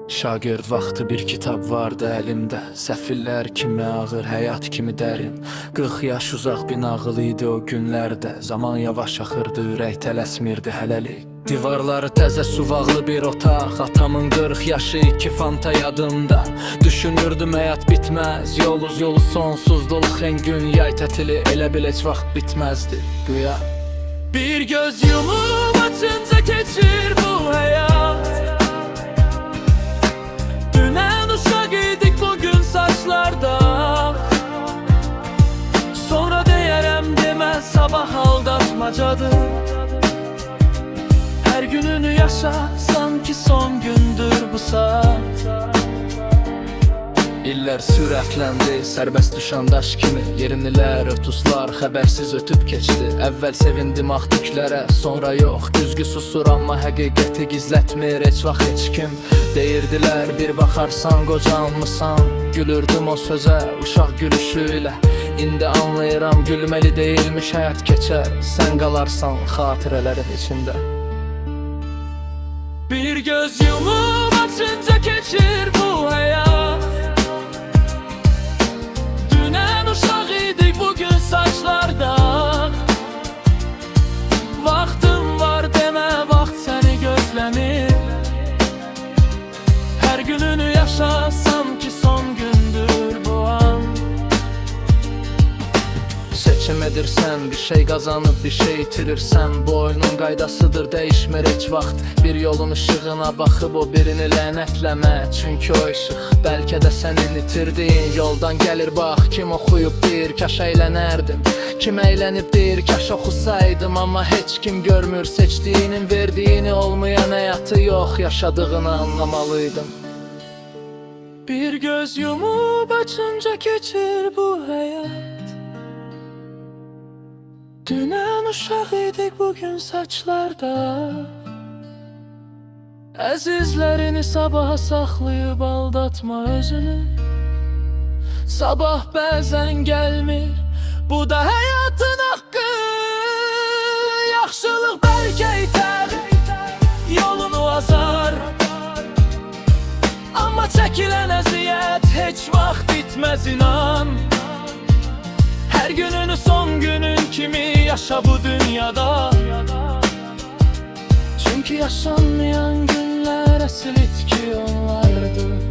Şagird vaxtı bir kitab vardı əlimdə. Səfillər kimi ağır, həyat kimi dərin. 40 yaş uzaq bir nağıl idi o günlərdə. Zaman yavaş axırdı, ürək tələsmirdi hələlik. Divarları təzə suvaqlı bir otaq. Atamın 40 yaşı 2 fanta yadımda. Düşünürdüm həyat bitməz, yolu sonsuzluq en gün. Yay tətili elə bil heç vaxt bitməzdi güya. Bir göz yumub açınca keçir bu həyat. Dünen uşak idik bugün saçlarda. Sonra deyərəm demez sabah aldatmacadır. Her gününü yaşa sanki son gündür bu saat. İllər sürətləndi, sərbəst düşən daş kimi. Yerinilər, ötuslar xəbərsiz ötüb keçdi. Əvvəl sevindim ağ tüklərə, sonra yox. Güzgü susur amma həqiqəti gizlətmir heç vaxt heç kim. Deyirdilər bir baxarsan qocalmısan. Gülürdüm o sözə uşaq gülüşüylə. İndi anlayıram gülməli deyilmiş həyat keçər. Sən qalarsan xatirələrin içində. Bir göz yumub açınca keçir bu həyat. Saçlarda vaxtım var demə, vaxt səni gözləmir. Hər gününü yaşa sanki son gündür bu an. Seçim edirsən, bir şey qazanıb bir şey itirirsən. Bu oyunun qaydasıdır, dəyişmir heç vaxt. Bir yolun ışığına baxıb o birini lənətləmə. Çünki o işıq bəlkə də sənin itirdiyin yoldan gəlir. Bax kim oxuyub deyir kaş əylənərdim. Kim əylənib deyir kaş oxusaydım. Amma heç kim görmür seçdiyinin verdiyini. Olmayan həyatı yox, yaşadığını anlamalıydım. Bir göz yumub açınca keçir bu həyat. Dünen uşaq idik bugün saçlarda. Əzizlərini sabaha saxlayıb aldatma özünü. Sabah bəzən gəlmir, bu da həyatın haqqı. Yaxşılıq bəlkə itər, yolunu azar. Amma çəkilən əziyyət heç vaxt bitməz inan. Her gününü son günün kimi yaşa bu dünyada. Çünkü yaşanmayan günler esil itki onlardı.